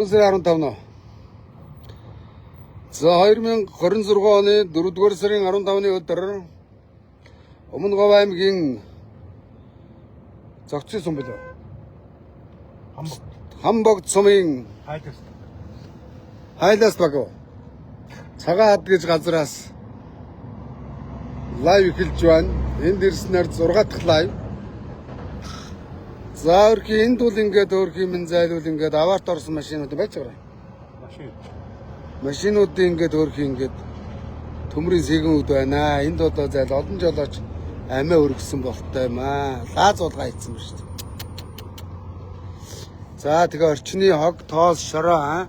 15 нөө. За 2026 оны 4-р сарын 15-ны өдөр Өмнөговь аймгийн зохицын сум билүү. Хамбогд сумын Хайлаас багуу. Цагаан хад гэж газраас лайв эхэлж байна. Энд ирснээр 6 дахь лайв. За өрхий энд бол ингээд өөрхий минь зайлуул ингээд аварт орсон машинууд байж байгаа. Машинуудын ингээд өөрхий ингээд төмрийн сэгнүүд байна. Энд одоо зайл олон жолооч амиа өргөсөн болтой юм аа. Лааз уулга ийцсэн ба шүү дээ. За тэгээ орчны хог тоос шороо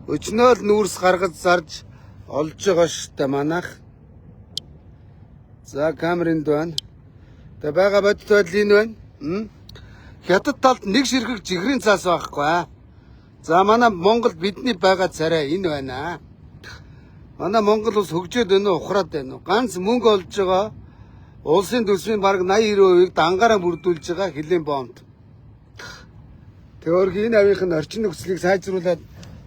өчнөөл нүүрс гаргаж зарж олж байгаа шүү дээ манайх. За камеринд байна. Тэгээ байгаа бодит байдал энэ байна. Хятад талд нэг ширхэг жигрийн цаас байхгүй. За манай Монгол бидний байгаа царай энэ байна. Манай Монгол улс хөгжөөд байна уу, ухраад байна уу? Ганц мөнгө олж байгаа улсын төсвийн бараг 80-90%-ийг дангаараа бүрдүүлж байгаа хилийн бомб. Тэгэхээр энэ авийнх нь орчин нөхцөлийг сайжруулад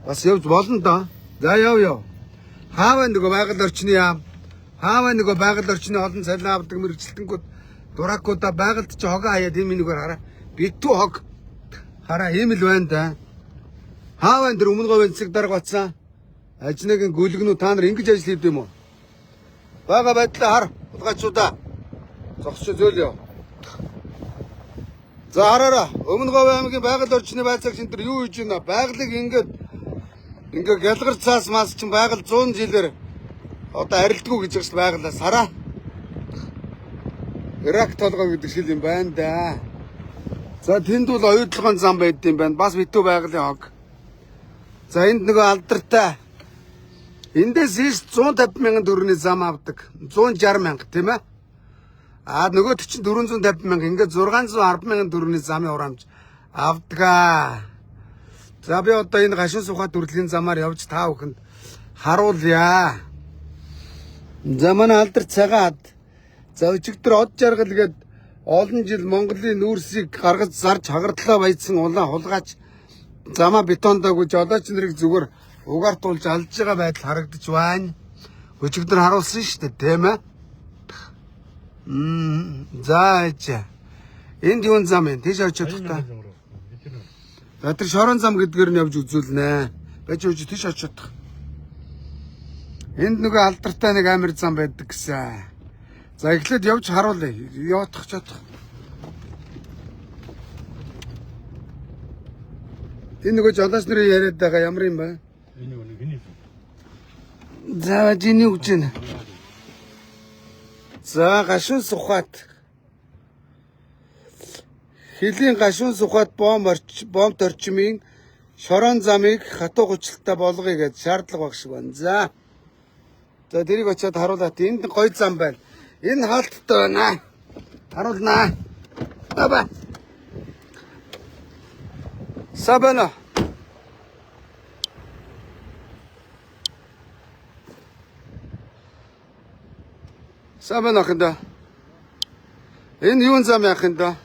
бас явж болно доо. За яв. Хааваа нөгөө байгаль орчны яам. Хааваа нөгөө байгаль орчны олон цалин авдаг мэрэгчлэнгүүд дуракуудаа байгальд чи хогоо хаяад ийм нэгээр хараа. Битүү хог. Хараа ийм л байна да. Хааваа энэ Өмнөговь цэг дарга батсан. Ажныгийн гүлгэнүү та нар ингэж ажил хийд юм уу? Бага байдлаа хар. Улгачуудаа. Зогсож зөөлөө. За хараараа. Өмнөговь аймгийн байгаль орчны байцаагч энэ юу хийж байна? Байгалыг ингээ гялгар цаас мас чинь байгаль 100 жилээр одоо арилдгүү гэж байна шүү байгалаас хараа. Ирак толгой гэдэг шил юм байна да. За тэнд бол оюутлогын зам байд юм байна. Бас битүү байгалийн хог. За энд нөгөө алдартай. Эндээс ийш 150 мянган төгрөгийн зам авдаг. 160 мянга тийм ээ. Нөгөөд чинь 450 мянга ингээд 610 мянган төгрөгийн замын урамж авдаг. За би одоо энэ гашуун сухад төрлийн замаар явж та бүхэнд харуулъя. За манай алдар цагаад. За өчигдөр од жаргал гээд олон жил Монголын нүүрсийг гаргаж зарж хагардлаа баяжсан улаан хулгайч замаа бетондоогүй жолооч нарыг зүгээр угаартуулж алж байгаа байдал харагдаж байна. Өчигдөр харуулсан шүү дээ, тийм ээ. За энд юун зам вэ? Тийш очиод та. За тэр шорон зам гэдгээр нь явж үзүүлнэ. Бэж үуч тийш очиод. Энд нөгөө алдартай нэг амир зам байдаг гэсэн. За эхлээд явж харуулъя. Явах чадах. Энэ нөгөө жолооч нарын яриад байгаа ямар юм бэ? Энэ нөгөө хиний. За жиний үгж байна. За гашуун сухат. Хилийн гашуун сухат бомб орчмын шорон замыг хатуу гучлалтай болгоё гэж шаардлага баг шиг байна. За тэрийг очиод харуулаад энд гоё зам байна. Энэ хаалттай байна. Харуулнаа. Аба. Сабана. Сабана хэнда. Энэ юун зам яах юм да?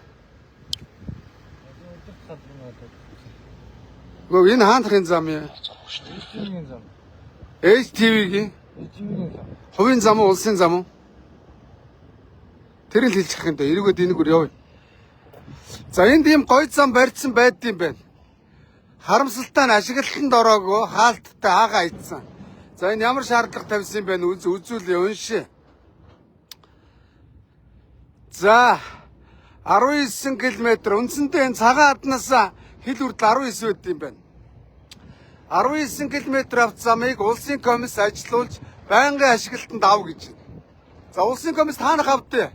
Гоо энэ хаанхын зам яа? HTV-гийн. Хувийн зам уу, улсын зам уу? Тэр л хэлчих юм да. Эргүүд энэгээр явъя. За энд ийм гоё зам барьсан байд юм байна. Харамсалтай нь ашиглалтанд ороогүй хаалттай аагаа ийдсэн. За энэ ямар шаардлага тавьсан юм бэ? Үзүүлээ уншия. За 19 км үндсэндээ энэ цагаан хаднаас хил хүртэл 19 байд юм байна. 19 км авт замыг улсын комисс ажилуулж байнгын ашиглалтанд ав гэж. За улсын комисс таанах авдээ.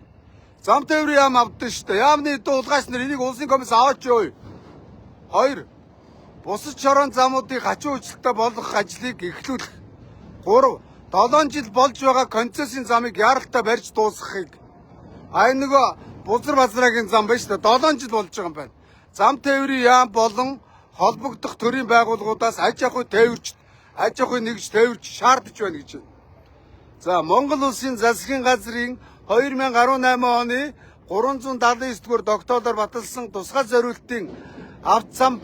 Зам тээврийн яам авдсан шүү дээ. Яамны дуулгаач нар энийг улсын комисс аваач юу? 2. Бусад шорон замуудыг хачуун үйлчлэлтэй болгох ажлыг эхлүүлэх. 3. 7 жил болж байгаа концессийн замыг яаралтай барьж дуусгахыг. Нөгөө бузар базрагийн зам байна шүү дээ. 7 жил болж байгаа юм байна. Зам тээврийн яам болон холбогдох төрийн байгууллагуудаас аж ахуй тээвэрч, аж ахуй нэгж тээвэрч шаардж байна гэж байна. За Монгол улсын засгийн газрын 2018 оны 379 дугаар тогтоолоор баталсан тусгай зориултын авт зам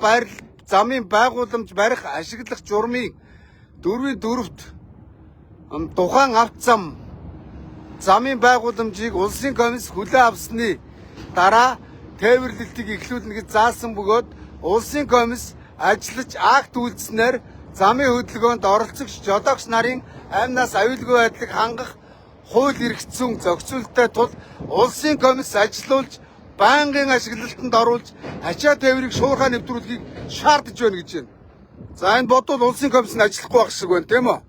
замын байгууламж барих ашиглах журмын 4-4-т тухайн авт зам замын байгууламжийг улсын комисс хүлээн авсны дараа тээвэрлэлтийг эхлүүлнэ гэж заасан бөгөөд улсын комисс ажиллаж акт үйлдснээр замын хөдөлгөөнд оролцогч жолоогч нарын амнаас аюулгүй байдлыг хангах хууль эрх зүйн зохицуулалттай тул улсын комисс ажилуулж байнгын ашиглалтанд оруулж ачаа тээврийг шуурхай нэвтрүүлэхийг шаардж байна гэж байна. За энэ бодвол улсын комисс нь ажиллахгүй байх шиг байна, тийм үү?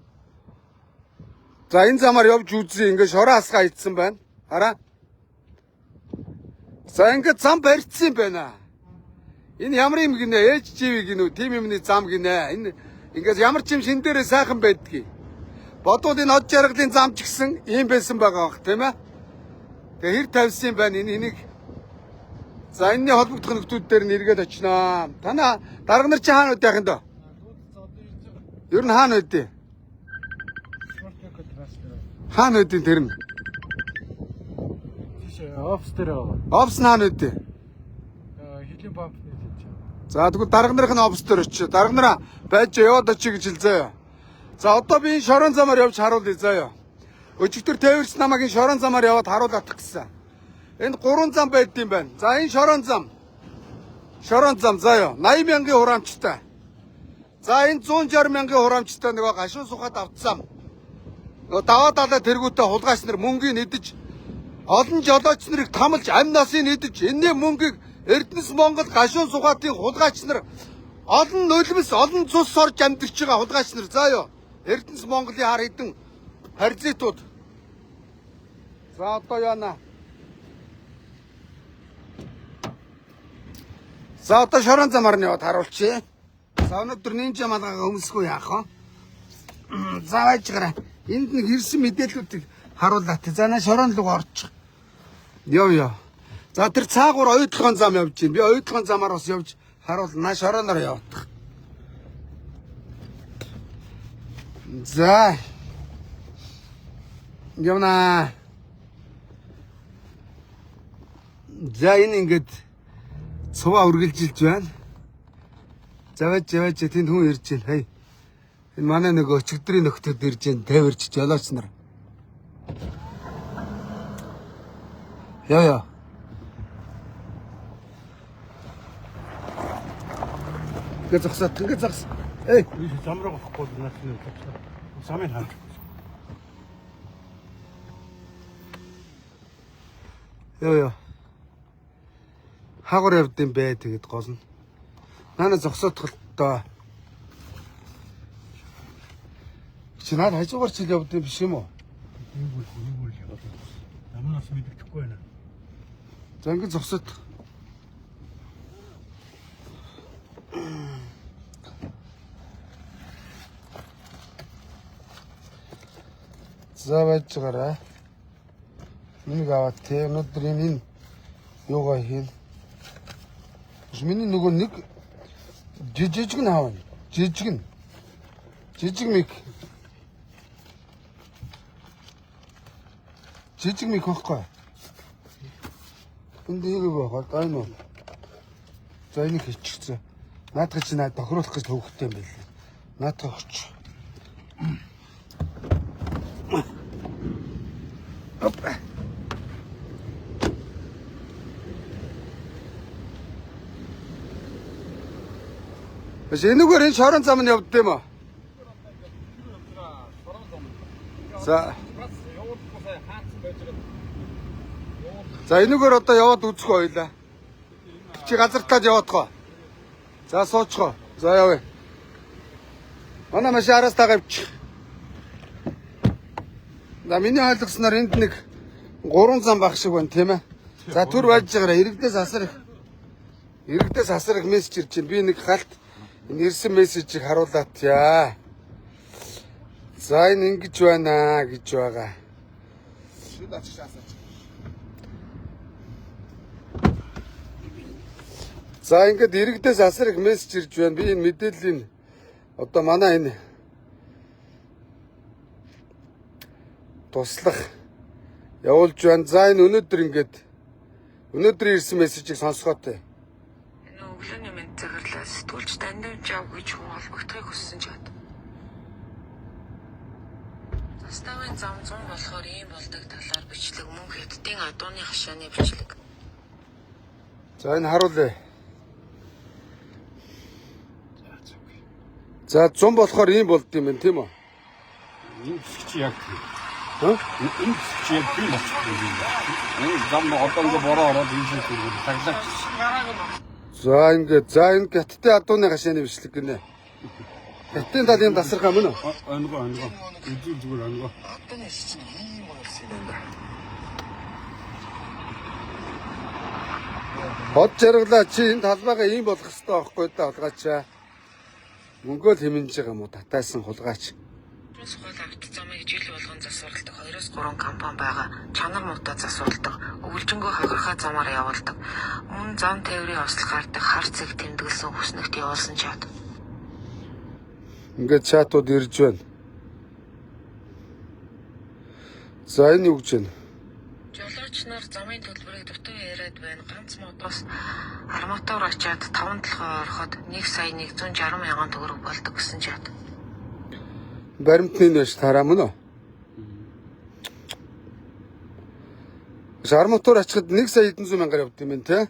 За энэ замаар явж үзье. Ингээд шороо хасгаа идсэн байна. Хараа. За ингээд зам барьцсан байна. Энэ ямар юм гинэ? Ээж живи гинүү? Тим юмны зам гинэ. Энэ ингээд ямар ч юм шин дээрээ сайхан байдгийг. Бодвол энэ од жаргалын зам ч гэсэн ийм байсан байгаа бах, тийм ээ? Тэгээ хэр тавьсан байна энэ энийг. За энэний холбогдох нөхдүүд дээр нь эргээд очиноо. Танаа дарга нар чи хаана үдэх юм дөө? Ер нь хаана үдээ? Хаана үдээ тэр нь? Офс дээр байгаа. Офс хаана үдээ? Хилийн памп хийж. За тэгвэл дарга нарын офс дээр очиж. Дарга нараа байж яваад очиж гэж хэлзээ. За одоо би энэ шорон замаар явж харуулъя заяа. Өчигдөр тээвэрч намайг энэ шорон замаар яваад харуулах гэсэн. Энд 3 зам байдсан байна. За энэ шорон зам. Шорон зам заяа. 80 мянган хураамжтай. За энэ 160 мянган хураамжтай нөгөө гашуун сухад автсан. Нөгөө даваа далаа тэргүүтээ хулгайч нар мөнгийг нэдэж олон жолооч нарыг тамалж амь насыг нэдэж энэний мөнгийг Эрдэнэс Монгол гашуун сухатын хулгайч нар олон нулимс олон цус орж амьдарч байгаа хулгайч нар заяа. Эрдэнэс Монголын хар хэдэн харьцаатууд. За одоо яана. За одоо шорон замаар нь яваад харуулчих. За өнөөдөр нинжа малгайгаа өмсөхгүй яах вэ? За байж гараа. Энд нэг ирсэн мэдээллүүдийг харууллаа. За наа шорон руу орчих. Яв. За тэр цаагуур оюутлогын зам явж байна. Би оюутлогын замаар бас явж харуулнаа. Шороноор явах. За. Явна. За энэ ингээд цуваа үргэлжилж байна. Заваж тэнд хүн ирж байна. Хай. Энэ манай нэг өчигдрийн нөхдөд ирж байна. Тээвэрч жолооч нар. Яа. Ингээд зогсоо. Эй, Зам руу гарахгүй наас нь замын хаа. Яа. Хаагур явдсан бай тэгэд гол нь. Наа зогсоодох л доо. Чи наад хажуугаар чил явдсан биш юм уу? Нэг яваад. Намнаас мэддэхгүй байна. За ингэ зогсоод. За байж гараа. Нэг аваад те өнөөдөр энэ юугаа хийн. Миний нөгөө нэг жижиг нь хаана? Жижиг мик. Жижиг мик байхгүй. Энд хийгээ байгаа даа нөө. За энийг хийчихсэн. Наадах чи наад тохируулах гэж төвхтэй юм байл. Наадах өгч. Опа. Энэгээр энэ шорон зам нь явд юм аа. За. За энэгээр одоо яваад үзэх ойлаа. Чи газартаад яваадгаа. За суучгаа. За явъя. Манай маш араас тагавч. За миний ойлгосноор энд нэг 3 зам баг шиг байна тийм ээ. За түр байж байгаараа иргэдээс асар их мессеж ирж байна. Би нэг галт энэ ирсэн мессежийг харуулаад яа. За энэ ингэж байна гэж байгаа. За ингээд иргэдээс асар их мессеж ирж байна. Би энэ мэдээллийг одоо манай энэ туслах явуулж байна. За энэ өнөөдөр ирсэн мессежийг сонсгоотой. No, өглөөний мэд захирлаа сэтгүүлч Данилын жав гэж хүн холбогдохыг хүссэн чад. Заставын зам 100 болохоор ийм болдог талаар бичлэг мөн Хятадын адууны хашааны бичлэг. За энэ харуулъя. За 100 болохоор ийм болд юм байна тийм үү? Энэ чи яг Хөө? энэ чи яг тийм болчихсон юм байна. Энэ зам одоо ингээ бороо ороод энэ шиг зүгээр таглаач. За энэ Хятадын адууны хашааны бичлэг гинэ. Хятадын талын тасархаа мөн үү? Онгоо. Эдгээр зүгээр онгоо. Адууны чинь ийм болсон юм байна. Хот жаргалаа чи энэ талбайгаа ийм болох хэрэгтэй байхгүй да хулгайчаа. Мөнгөө л хэмнэж байгаа юм уу татайсан хулгайч. Сухал авто замыг жил болгон засварладаг 2-3 компани байгаа. Чанар муутай засварладаг. Өвлжөнгөө хохирхаа замаар явуулдаг. Мөн зам тээврийн ослог гардаг хар цэг тэмдэглэсэн хүснэгт явуулсан чад. Ингээд чатууд ирж байна. За энэ юу гэж байна? Жолооч нар замын төлбөрийг дутуу яриад байна. Ганц мотоос арматур очиад 5 толгой ороход 1,160,000 төгрөг болдог гэсэн чад. Баримтны нэш тараа мөн үү? Арматур ачхад 1,100,000 явд юм байна те.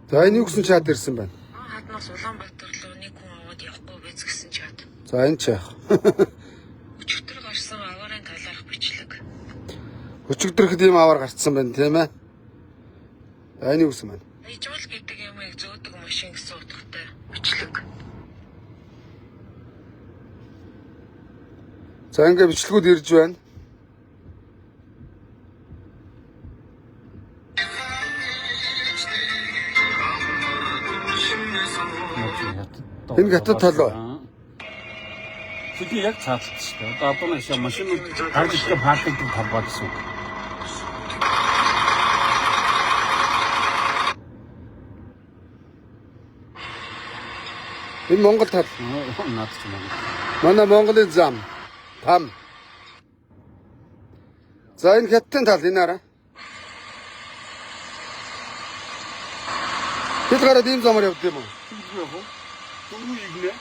За энэ юу гэсэн чад ирсэн байна? Хаднаас Улаанбаатар руу нэг хүн аваад явахгүй биз гэсэн чад. За энэ ч яах. Өчигдөр гарсан аварын талаарх бичлэг. Өчигдөрөхд ийм аваар гарцсан байна тийм ээ. За энэ юу гэсэн байна? Ижүүл гэдэг юмыг зөөдөг машин гэсэн утгатай бичлэг. За ингээ бичлэгүүд ирж байна. Энэ Хятад тал уу? Тэний яг цааталт шүү дээ. Одоо адууны хашаа машинууд гарч ирэх паркинг талбай гэсэн үг. Энэ Монгол тал. Наад ч юм уу. Манай Монголын зам. Там. За энэ Хятадын тал энэ араа. Хэд гараад ийм замаар явд юм уу? Тэггүй яг уу? Дөрөв игнэ.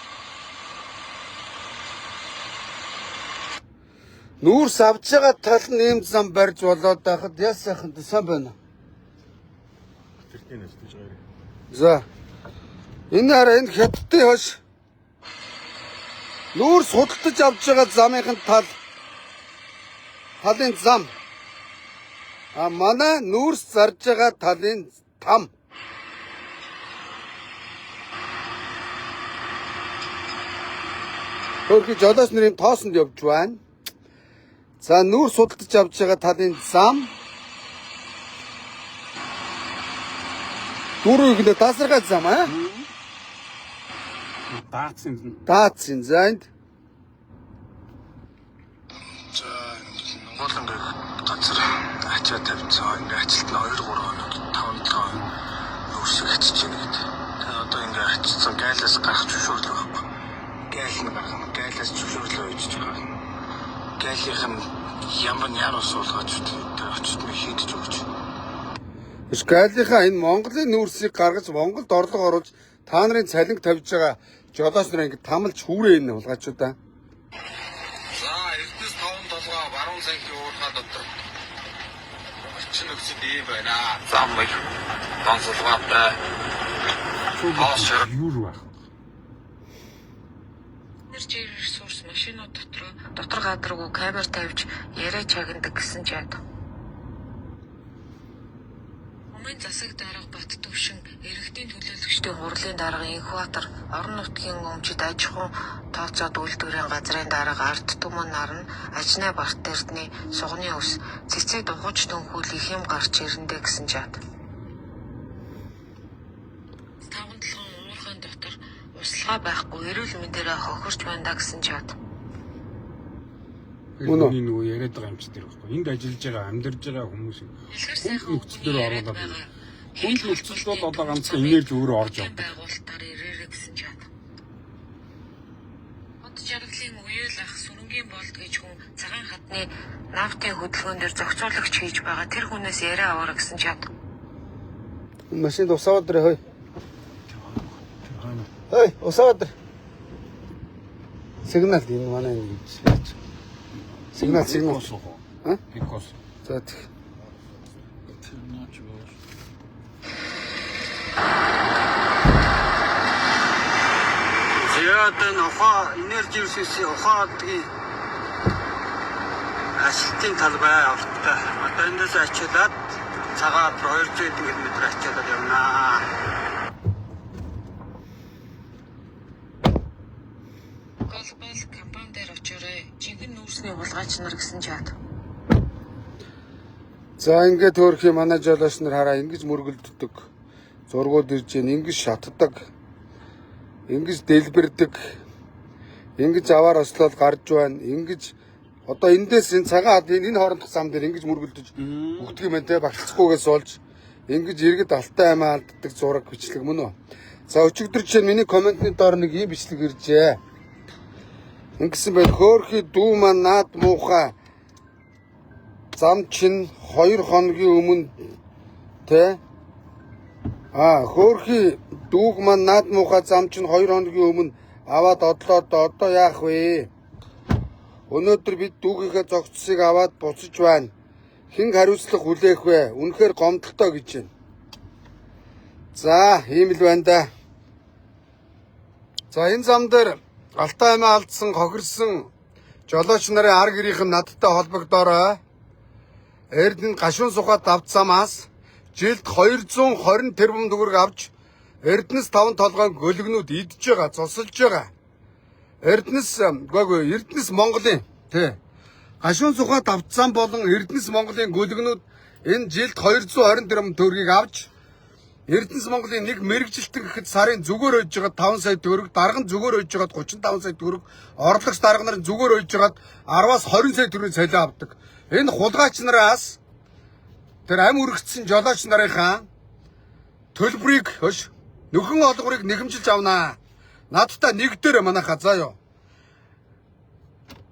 Нүүрс авж байгаа тал нь ийм зам барьж болоод байхад яс сайхан сайн байна. Тэртээ нэстэж байгаа. За. Энэ хараа энэ Хятадын хаш. Нүүрс худалдаж авж байгаа замынхын талын зам. А манай нүүрс зарж байгаа талын там. Хөрхи жолооч нарын тоосонд явж байна. За нүүрс худалдаж авж байгаа талын зам. Дөрөв ихнэ тасархай зам аа. Даацын зайд. За Монгол ингээ газар ачаа тавьцаа ингээ ажилт нь 2-3 хоног 5-7 нүүрсэг хачиж байна гэдэг. Тэгээ одоо ингээ ачсан гайлаас гарах зөвшөөрлөө байхгүй. Гайл нь гарах нь гайлаас зөвшөөрлөө өгч байгаа. Гайлынх нь ямар яар суулгаж очиж хийдэж өгч. Гайлынхаа энэ Монголын нүүрсийг гаргаж Монголд орлого оруулж та нарын цалинг тавьж байгаа жолооч нар ингэ тамалж хүүрээ энэ хулгайчудаа. За 9-5 баруун санхи уурхаа дотор орчин нөхцөл ийм байна. Зам их донцолгоотой. Юу байх? Энерги ресурс машинууд дотор гадаргуу камер тавьж яриа чагнадаг гэсэн чад. Өмнө засаг дарга Бат төвшин эрэгтэй төлөөлөгчдийн хурлын дарга Инхбаатар орон нутгийн өмчөд аж ахуйн тооцоод үйлдвэрийн газрын дарга Ард Түмэн нарн ажнаа Барт эрдний сугны ус цэцэг дугуйч дөнхүүл их юм гарч ирэндэ гэсэн чад. 5-7 уурхайн дотор услага байхгүй эрүүл мэндээрээ хохирч байна гэсэн чад. Үүний нөгөө яриад байгаа юм чи тэр байхгүй. Энд ажиллаж байгаа, амьдарж байгаа хүмүүс нөхцөлөөр оруулаад байна. Хүн нөхцөл бол одоо ганцхан энерги өөрөө орж явдаг. Байгуулалтаар ирээрэй гэсэн чад. Хот жаргалын үеэл ах сүрэнгийн болд гэж хүн цагаан хатны нафтын хөдөлгөөн дээр зохицуулагч хийж байгаа тэр хүнээс яриа аваарай гэсэн чад. Машин тусаад дээр хөөе. Ой, усаад. Сигнал энэ манай ингэ гэж. Сигнал. А? Бикос. За тэг. Зяадан ухаа энержи ресурсын ухаадгийн ажилтны талбай авалтаа. Одоо эндээс ачуулаад цагаат 200 км ачуулаад явнаа. Глобал компани дээр очоорой. Жинхэнэ нүүрсний хулгайч нар гэсэн чад. За ингээд төөрх юм манай жолооч нар хараа ингэж мөргөлддөг. Зургууд ирж гэн ингэж шатдаг. Ингэж дэлбэрдэг. Ингэж аваар ослоод гарч байна. Ингэж одоо эндээс энэ цагаан энэ хоорондох зам дээр ингэж мөргөлдөж өгдөг юм байна те багцахгүйгээс олж ингэж иргэд алтай аймаа алддаг зураг бичлэг мөн үү. За өчигдөр чинь миний комментны доор нэг ийм бичлэг иржээ. Ингэсэн байх хөөрхий дүү маань наад муухай зам чинь 2 хоногийн өмнө те хөөрхий дүүг маань наад муухай зам чинь 2 хоногийн өмнө аваад одлоод одоо яах вэ? Өнөөдөр бид дүүгийнхээ зогцсыг аваад буцаж байна. Хэн хариуцлага хүлээх вэ? Үнэхээр гомдолтой гэж байна. За, ийм л байна да. За, энэ зам дээр алтай аймаа алдсан, хохирсон жолооч нарын ар гэрийнхэн надтай холбогдоорой. Эрдэнэ гашуун сухад авцамаас жилд 220 тэрбум төгрөг авч Эрдэнэс 5 толгойн гөлгнүүд идж байгаа, цусалж байгаа. Эрдэнэс Монголын тий. Гашуун сухад авцсан болон Эрдэнэс Монголын гөлгнүүд энэ жилд 220 тэрбум төгрөгийг авч Эрдэнэс Монголын нэг мэрэгжилтэн гэхэд сарын зүгээр ойж байгаа 5 сая төгрөг, дарган зүгээр ойж байгаа 35 сая төгрөг, орлогч дарга нарын зүгээр ойж байгаа 10-аас 20 сая төгрөгийн цалин авдаг. Энэ хулгайч нараас тэр ам үргэцсэн жолооч нарынхаа төлбөрийг нөхөн олгорыг нэхэмжилж авнаа. Надтай нэгдээр манайхаа заа юу.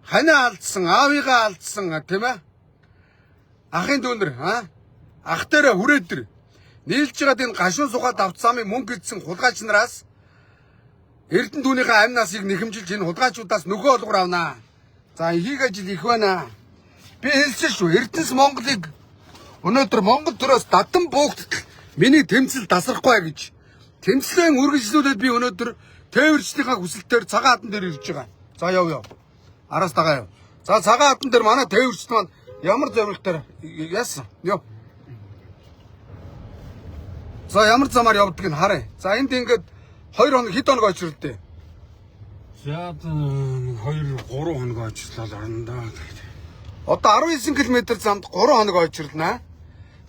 Ханаа алдсан, аавыгаа алдсан тийм ээ. Ахын дүүнэр ах дээрээ хүрээдэр нийлж байгаад энэ гашуун сухад авцаамын мөнгө идсэн хулгайч нараас Эрдэнэ түүнийхээ амь насыг нэхэмжилж энэ хулгайчудаас нөхөө олгор авнаа. За ихийг ажил их байна. Би хэлсэн шүү. Эрдэнэс Монголыг өнөөдөр Монгол төрөөс дадан буугдтал миний тэмцэл тасрахгүй гэж. Тэмцлийн үргэлжлүүлээд би өнөөдөр тээвэрчдийнхаа хүсэлтээр цагаан хатан дээр ирж байгаа. За яв. Араас тагаа яв. За цагаан хатан дээр манай тээвэрчд маань ямар зорилгоор яасан? Яв. За ямар замаар явдаг нь харъя. За энд ингээд 2 хоног хэд хоног очирлээ. За 2 3 хоног ажиллаад орно да. Одоо 19 км замд 3 хоног очирлнаа.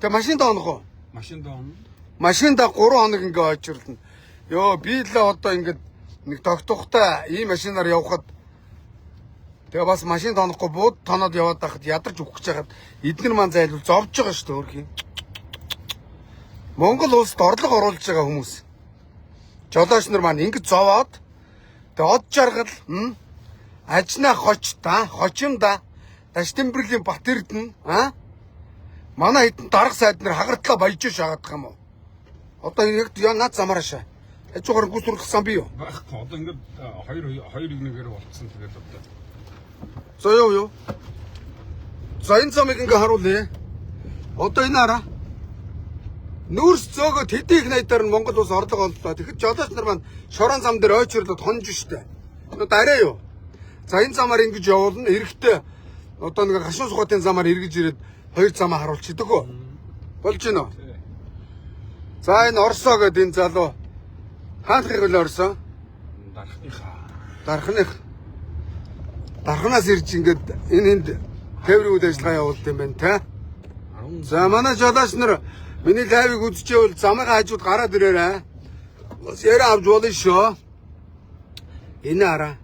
Тэгээ машинд онох уу? Машинд он. Машинда 3 хоног ингээ очирлна. Йоо би л одоо ингээд нэг тогтохтой ийм машинаар явхад тэгээ бас машинд онохгүй бууд тоноод яваад байхад ядарч өгөх гэж хахад эднэр маань зайлвал зовж байгаа шүү дээ өөрхий. Монгол улсад орлого оруулж байгаа хүмүүс. Жолооч нар маань ингэж зовоод тэгээ од жаргал ажнаа хочимда Таштимбэрлийн Бат Эрдэнэ манай хэдэн дарга сайд нар хагартлаа баяж шаагаадах юм уу? Одоо яг наад замаараа хажуугаар гүс сургасан би юу? Байхгүй. Одоо ингээд 2-1-ээр болцсон тэгээд одоо. За юу. За энэ замыг ингээ харуулъя. Одоо энэ хараа. Нүүрс зөөгөө тэдний их найдаар нь Монгол улс орлого оллоо. Тэгэхэд жолооч нар маань шорон зам дээр ойчрлоод хонж штэ. Одоо арай юу? За энэ замаар ингэж явуулна. Эрэхтээ одоо нэг гашуун сухатын замаар эргэж ирээд 2 замаа харуулчихдаг хөө. Болж гинэ үү? За энэ Орсоо гэдэг энэ залуу хаанхыг хөл орсон? Дарханаас ирж ингээд энэ энд тээврийн үйл ажиллагаа явуулт юм байна те. За манай жолооч нар миний лайвыг үзчихвэл замынхаа хажууд гараад ирээрээ. Бас яриа авч болно шүү. Энэ хараа.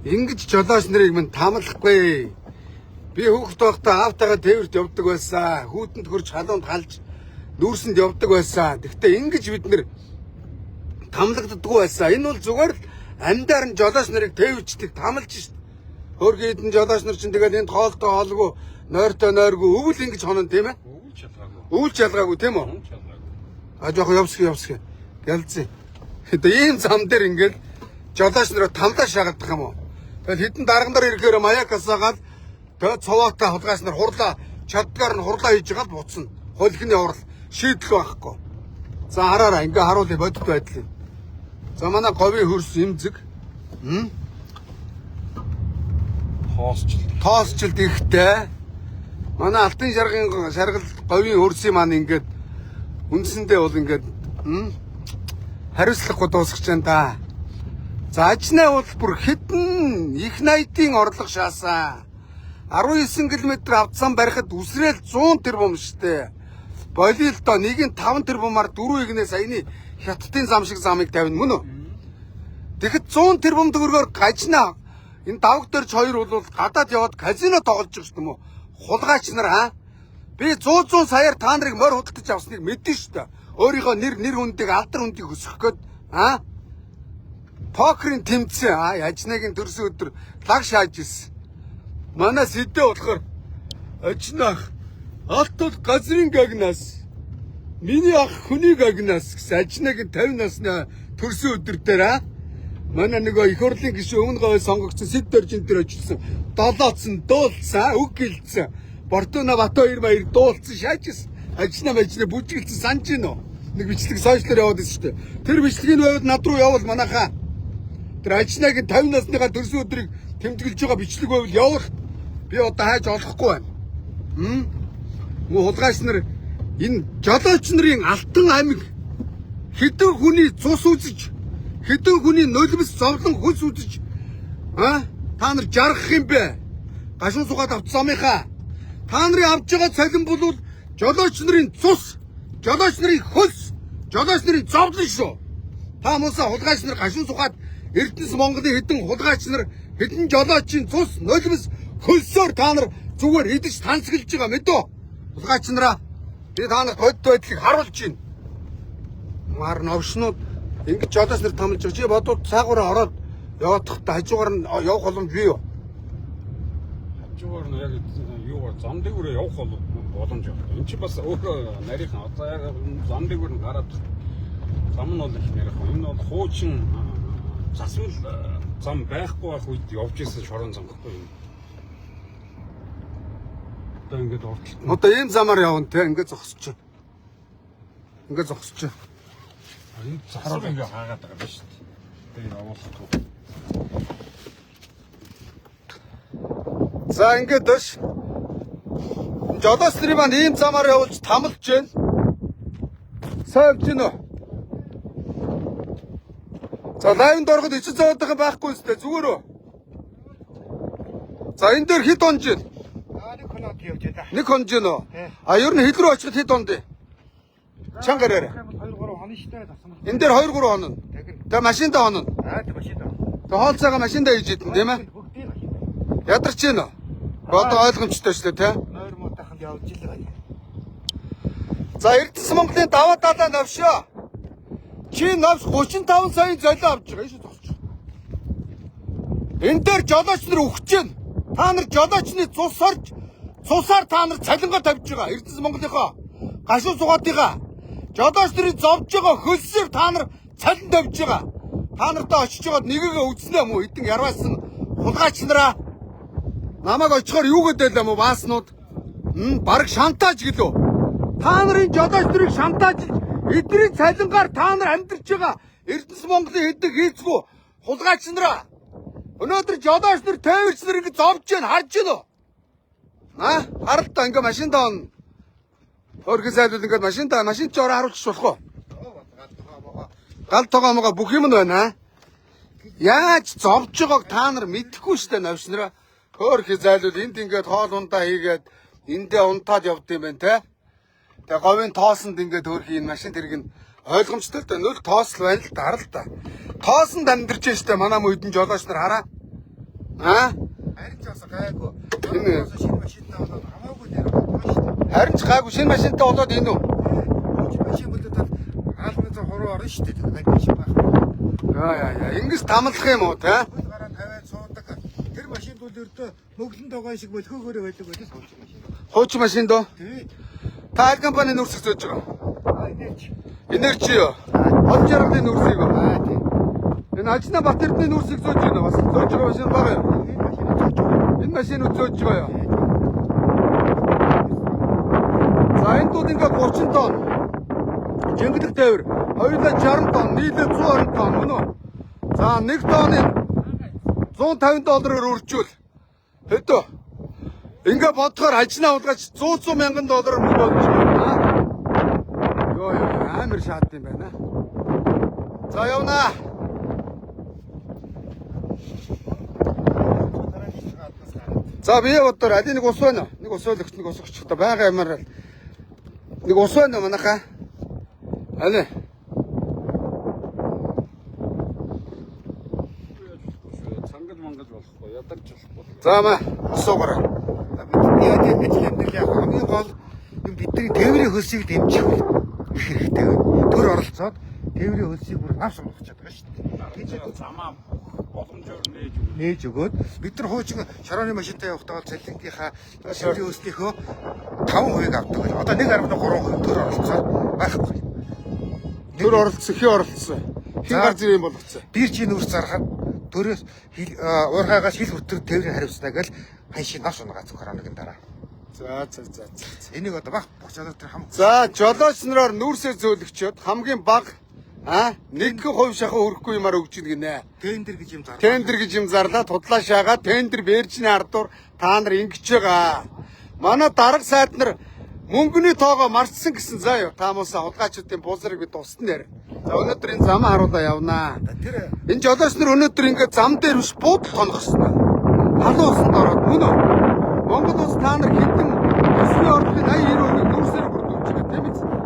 Ингэж жолооч нарыг минь таамаглахгүй. Би хүүхэд байхдаа аавтайгаа тээвэрт явдаг байсан. Хүүтэнд хөрж халуунд халж нүүрсэнд явдаг байсан. Гэхдээ ингэж бид нэр тамлагддаггүй байсан. Энэ бол зүгээр л амьдаар нь жолооч нарыг тээвэрчдэг тамалж шít. Хөөрхий хэдэн жолооч нар чинь тэгээд энэ тоолтой хоолгүй, нойртой нойргүй өвөл ингэж хонон тийм ээ? Өвөл чалгаагүй тийм үү? А жоох явсхий. Гэлзээ. Тэгээ ийм зам дээр ингээд жолооч нараа тамлаа шагалдах юм уу? Тэгэл хитэн дарган дээр ирэхээр маякасаагаад тэгээ цовоотой хулгайч нар хурлаа чаддгаар нь хурлаа хийж гал буцна. Холхины урал шийдэл байхгүй. За хараараа ингээ харуулъя бодит байдлыг. За манай говийн хөрс имзэг. Тоосчлт ихтэй. Манай алтан шаргал говийн хөрсийн маань ингээд үндсэндээ бол ингээд хариуцлагагүй дуусгаж байна да. За ажнаа бол бүр хитэн их найдын орлого шаасаа. 19 км авцсан барихад үсрээл 100 тэрбум штэ. Болио л доо нэг нь 5 тэрбумаар 4 игнээ саяны хятадын зам шиг замыг тавина мөн үү? Тэгэхэд 100 тэрбум төгрөгөөр гажнаа энэ давг дөрж хоёр бол гадаад яваад казино тоглож байгаа шүү дээ мө. Хулгайч нар би 100 саяар та нарыг морь худалдаж авсныг мэдэн шүү дээ. Өөрийнхөө нэр хүндийг алдар хүндийг өсгөх гээд покерын тэмцээн ажнаагийн төрсөн өдөр лаг шааж ирсэн. Манай сэдэ болохоор ажнаах алт бол газрын гагнаас миний ах хүний гагнаас гэсэн ажнаагийн 50 насны төрсөн өдөр дээр манай нөгөө их хурлын гишүүн өмнө говь сонгогдсон сэд дөржин дээр очилсан долооцсон дуулсан үг гэлцсэн Бортуна Батбаяр баяр дуулсан шаажсэн ажнаа бүжиглсэн санаж гинөө нэг бичлэг сошиалаар яваад байсан шүү дээ. Тэр бичлэгийн байвал над руу явал манайхаа тэр ажнаагийн 50 насныхаа төрсөн өдрийг тэмдэглэж байгаа бичлэг байвал явал би одоо хайж олохгүй байна. Мөн хулгайч нар энэ жолооч нарын алтан амиг хэдэн хүний цус үзэж хэдэн хүний нулимс зовлон хөлс үзэж та нар жаргах юм бэ? Гашуун сугаад авцсаамынхаа та нарын авж байгаа цалин бол жолооч нарын цус, жолооч нарын хөлс, жолооч нарын зовлон шүү. Та муусаа хулгайч нар гашуун сугаад Эрдэнэс Монголын хэдэн хулгайч нар хэдэн жолоочийн цус, нулимс хөлсөөр та нар зүгээр идэж тансаглаж байгаа мэдөө. Хулгайч нараа би та нарт бодит байдлыг харуулж байна. Маар новшнууд ингэж жолооч нар тамлж байгаа. Чи бодоод цаагаараа ороод яваадахтаа хажуугаар нь явах боломж бий юу? Хажуугаар нь яг юугаар зам дээгүүрээ явах боломж байна. Энд чи бас өөрөө нарийнхан одоо яг зам дээгүүр нь гараад зам нь бол их нарийнхан. Энэ бол хуучин засвал зам байхгүй байх үед явж исэн шорон зам гэхгүй юм. Одоо ингээд ортолт. Одоо ийм замаар явна те ингээд зогсож. Ингээд зогсож. Энэ засвал ингээд хаагаад байгаа юм шүү дээ. Тэгээ явуулахгүй. За ингээд дэш. Жолооч нарын маань ийм замаар явуулж тамлж байна. Сайвж гинөө. За лайвнд ороход ичиж зовоодох байхгүй үстэй зүгээр үү? За энэ дээр хэд онж байна? Нэг онж байна уу? Ер нь хил рүү очиход хэд онд? Чангараарай. 2 3 хоног штэ засна. Энэ дээр 2 3 хоног. Тэгээ машиндаа хоног. Тэг машиндаа. Тэгээ хоолцоогоо машиндаа хийж идэв тийм ээ? Бүгдийг машиндаа. Ядарч гин үү? Одоо ойлгомжтой шүү дээ тийм? Нойр муудаханд явж илээ. За Эрдэнэс Монголын даваа далаа навшаа. Чи навш 35 сая золио авч байгаа шүү зогсож. Энэ дээр жолооч нар өгч гэн. Та нар жолоочны цус орж цусаар та нар цалингаа тавьж байгаа. Эрдэнэс Монголынхоо гашуун сугаатыгаа жолооч нарын зовж байгаа хөлсөөр та нар цалин тавьж байгаа. Та нартай очиж байгаа нэгэгээ үзнэ юм уу? Эдэн ярваасан хулгайч нараа намайг очихоор юу гэдэл юм уу бааснууд? Бараг шантааж гэлөө. Та нарын жолооч нарыг шантаажиж эдний цалингаар та нар амьдарч байгаа. Эрдэнэс Монголын хэдэг хийцгүй хулгайч нараа. Өнөөдөр жолооч нар тээвэрч нар ингэ зовж байна харж байна уу? Харалтаа ингээ машиндаа он. Өөрхөн сайлвал ингээ машин ч ороо харуулчих болох уу? Гал тогоомоо бүх юм нь байна. Яаж зовж байгааг та нар мэдэхгүй штэ навш нараа. Өөрхөн зайлвал энд ингээд хоол ундаа хийгээд эндээ унтаад явд юм байна те. Тэгээ говийн тоосонд ингээд өөрхөн энэ машин тэрэг нь ойлгомжтой л да. Нөл тоосл байна л да л да. Тоосонд амьдарч штэ манай мөдөн жолооч нар хараа. Харин ч бас гайгүй. Энэ шинэ машинтаа болоод хамаагүй нэр байна штэ. Харин ч гайгүй шинэ машинтаа болоод энэ үү? Машин болоод хаалганы хороо орно штэ. Тэгээд машин байхгүй. Яа. Ингээс тамлах юм уу те? Гараа тавиад суудаг. Тэр машин бол өртөө мөглөн тогоо шиг бөлхөөгөөрөө байдаг байлаа суучих машин. Хуучин машин дөө? Тий. Та аль компани нүүрсэж зөөж байгаа? Энерчи юу? Олж ярганы нүрсийг ба. Аа тийм. Энэ Ажна Батэрдны нүрсийг зөөж байна бас. Зөөж байгаа машин байгаа юу? Энэ машинууд зөөж байгаа юу? За энэ дууд ингээ 30 тонн. Жингэлэг тээвэр. Хоёулаа 60 тонн, нийлээ 120 тонн мөн үү? За 1 тонны $150 үржүүл. Хэдөө? Ингээ бодохоор Ажна удаач $100 мянган мөнгө болж байна. Йоо амар шаад юм байна. За явна. За бие бодоор аль нэг ус байна уу? Нэг ус өгч нэг ус өгч та байгаа юмар. Нэг ус байна уу манайха? Аль? Цангал мангал болохгүй, ядарч болохгүй. За маа ус өгөөрэй. Бидний ажил амьдрал яг хамгийн гол бидний тээврийн хөлсийг дэмжих хэрэгтэй. Төр оролцоод тээврийн хөлсийг бүр авч болгох чаддаг шүү дээ. Замаа боломжоор Нээж өгөөд бид нар хуучин шорооны машинтай явахдаа цалингийнхаа тээврийн хөлсийнхөө 5% авдаг байл. Одоо 1.3% төр оролцоод байхгүй. Төр оролцсон, хий оролцсон. Хин гар зэрэг юм болгоцсон. Биржийн нүрс зарахад төрөөс уурхаагаас хил хөтөр тээврийн хариуцлаа гэл ханшийн нас унгаа зөвхөн дараа. За. Энийг одоо баг бочоод тэр хам. За жолооч нараар нүүрсээ зөөлөгчөөд хамгийн бага 1% шахаа өрөхгүй юмар өгч гинэ. Тендер гэж юм зарлаа. Тендер гэж юм зарлаа тудлаа шаагаа тендер бэржний ардуур та нар ингэж байгаа. Манай дарга сайд нар мөнгөний тоогоо марцсан гэсэн заа юу. Та муусаа хулгайчдын бузрыг бид устна нэр. За өнөөдөр энэ замаа харуулаа явнаа. Тэр Энэ жолооч нар өнөөдөр ингээд зам дээр биш буудал тонохсон. Халуун усанд ороод мөн үү? Монгол улс та нар хэдэн өсвийн орлогын 80-90% нүүрсээр бүрдүүлж байгаа тийм биз?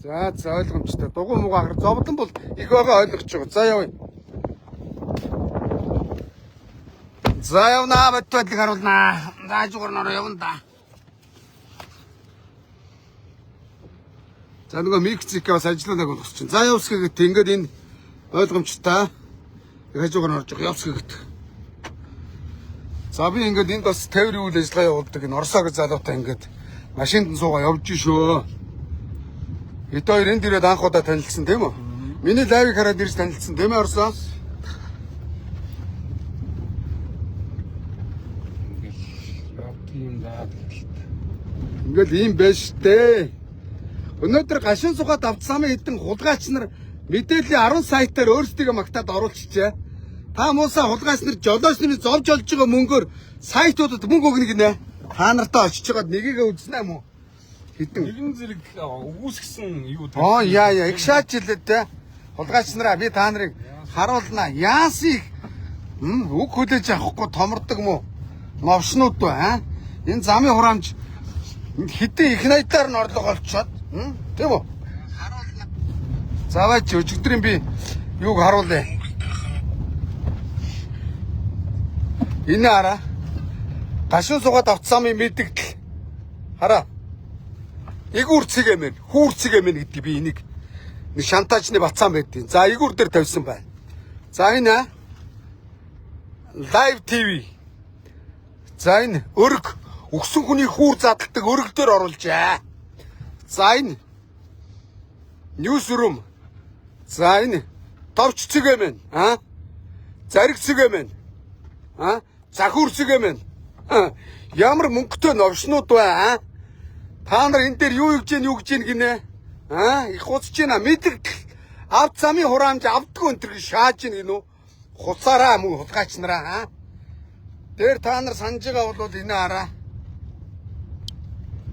За ойлгомжтой. Дугуй муугаа хар зовлон бол их байгаа ойлгож байгаа. За явъя. За явнаа бодтойд харуулнаа. Заажуугаар нөрөө явна да. За нөгөө микцик бас ажилланааг болгож чинь. За явсгээ гэдэг ингээд энэ ойлгомжтой. Хажуугаар орж байгаа явсгээ гэдэг. За би ингээд энд бас тээврийн үйл ажиллагаа явуулдаг энэ Оросоо гэж залуутай ингээд машинд нь суугаа явж шөө. Эд хоёр энд ирээд анх удаа танилцсан тийм үү? Миний лайвыг хараад ирж танилцсан тийм ээ Оросоо? Ингээд ийм байж штэ. Өнөөдөр гашуун сугаад автсамын хэдэн хулгайч нар мэдээллийн 10 сайтаар өөрсдөө магтаад оруулчихжээ. Та муусаа хулгайч нар жолооч нарын зовж олж байгаа мөнгөөр сайтуудад мөнгө өгнө гинэ. Та нартай очиж байгаад нэгийг үзнэ юм уу? Хэдэн нэгэн зэрэг өгөөсгсөн юу яа их шаачлаа те. Хулгайч нараа би та нарыг харуулнаа. Яасыг үг хүлээж авахгүй томордог мó? Новшнууд ба энэ замын хураамж хэдэн их найдаар нь орлого олцоод тийм үү? Харуулна. Заваач өчигдрийн би юуг харуулъя. Энэ хараа. Гашуун сугаад автсамын мэддэгдэл. Хараа. Игүүр цэгэмэн, хүүр цэгэмэн гэдэг би энийг нэг шантажны бацаан байдیں۔ За игүүр дээр тавьсан байна. За энэ лайв ТV. За энэ өрг өгсөн хүний хүүр задалдаг өрг дээр оруулжээ. За энэ ньюсрум. За энэ товч цэгэмэн, зариг цэгэмэн, захүр цэгэмэн. Ямар мөнгөтэй новшнууд бай, Та нар энэ дээр юу гэж гинэ? Их хуцж байна. Мэдэгдэл. Авт замын хураамж авдгүй өнтер шааж гинэ үү? Хуцаараа мөн хулгайч нараа. Тэр та нар санаж байгаа бол энэ хараа.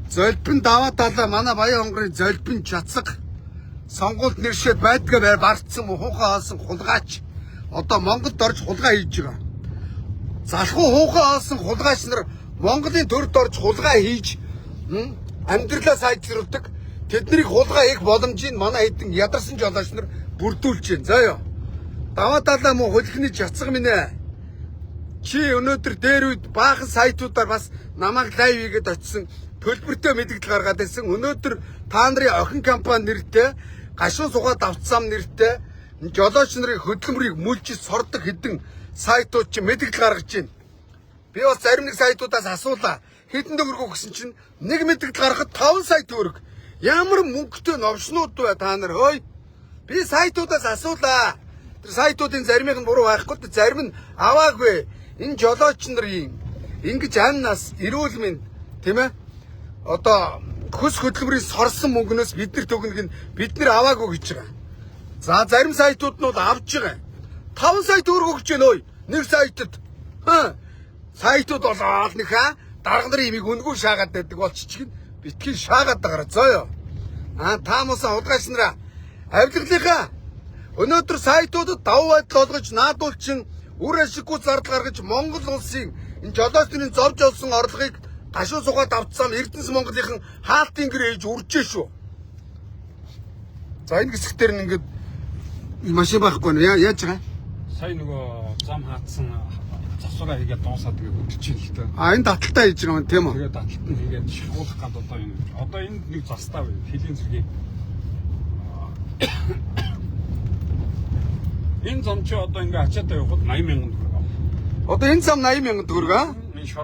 Золбин даваа талаа манай Баян хонгорын золбин чацаг сонгуульд нэршээд байдгаа бартсан хуухаа хаалсан хулгайч одоо Монголд орж хулгай хийж байгаа. Залхуу хуухаа хаалсан хулгайч нар Монголын төрд орж хулгай хийж амьдралаа сайжруулдаг. Тэднийг хулгай их боломжийг манай хэдэн ядарсан жолооч нар бүрдүүлж байна. За ёо. Даваа талаа мөн хулхны чацаг минь ээ. Чи өнөөдөр дээр үед баахан сайтуудаар бас намайг лайв хийгээд очисон төлбөртэй мэдээлэл гаргаад байсан. Өнөөдөр та нарын охин компани нэртэй гашуун сугаад автсан нэртэй жолооч нарын хөдөлмөрийг мүлжиж сордог хэдэн сайтууд чи мэдээлэл гаргаж байна. Би бас зарим нэг сайтуудаас асуулаа. хэдэн төгрөгөө гэсэн чинь нэг мэдээлэл гаргахад 5 сая төгрөг. Ямар мөнгөтэй новшнууд вэ та нар хөөе? Би сайтуудаас асуулаа. Тэр сайтуудын заримыг нь буруу байхгүй ч зарим нь аваагүй. Энэ жолооч нарын ингэж амнаас эрүүл мэнд тийм ээ? Одоо хөс хөдөлмөрийн сорсон мөнгнөөс бид нар төгнөг нь бид нар аваагүй гэж байгаа. За зарим сайтууд нь бол авж байгаа. 5 сая төгрөг өгч гэнэ ой. Нэг сайтад. Сайтууд болоод нэхэ дарга нарын имийг үнгүй шаагаад байдаг болчих чинь битгий шаагаад байгаа зөөё. Та мосоо хулгайч нараа авилгалынхаа өнөөдөр сайтуудад давуу байдал олгож наадуулчин үр ашиггүй зардал гаргаж Монгол улсын энэ жолоочны зовж олсон орлогыг гашуу сухад авцсан Эрдэнэс Монголынхан хаалтын гэр ээж үржээ шүү. За энэ хэсгээр нь ингээд машин байхгүй нэ яаж байгаа? Сая нөгөө зам хаацсан засвараа хийгээд дуусаад тэгээ хөдөлж ийн л дээ. Энэ таталтай хийж байгаа юм тийм үү? Тэгээд таталт нь хийгээд шахуулах гад одоо энэ нэг застаа бай. Хэлийн зэргийн. Энэ зам чи одоо ингээ ачаатай явахад 80,000 төгрөг. Одоо энэ зам 80,000 төгрөг аа?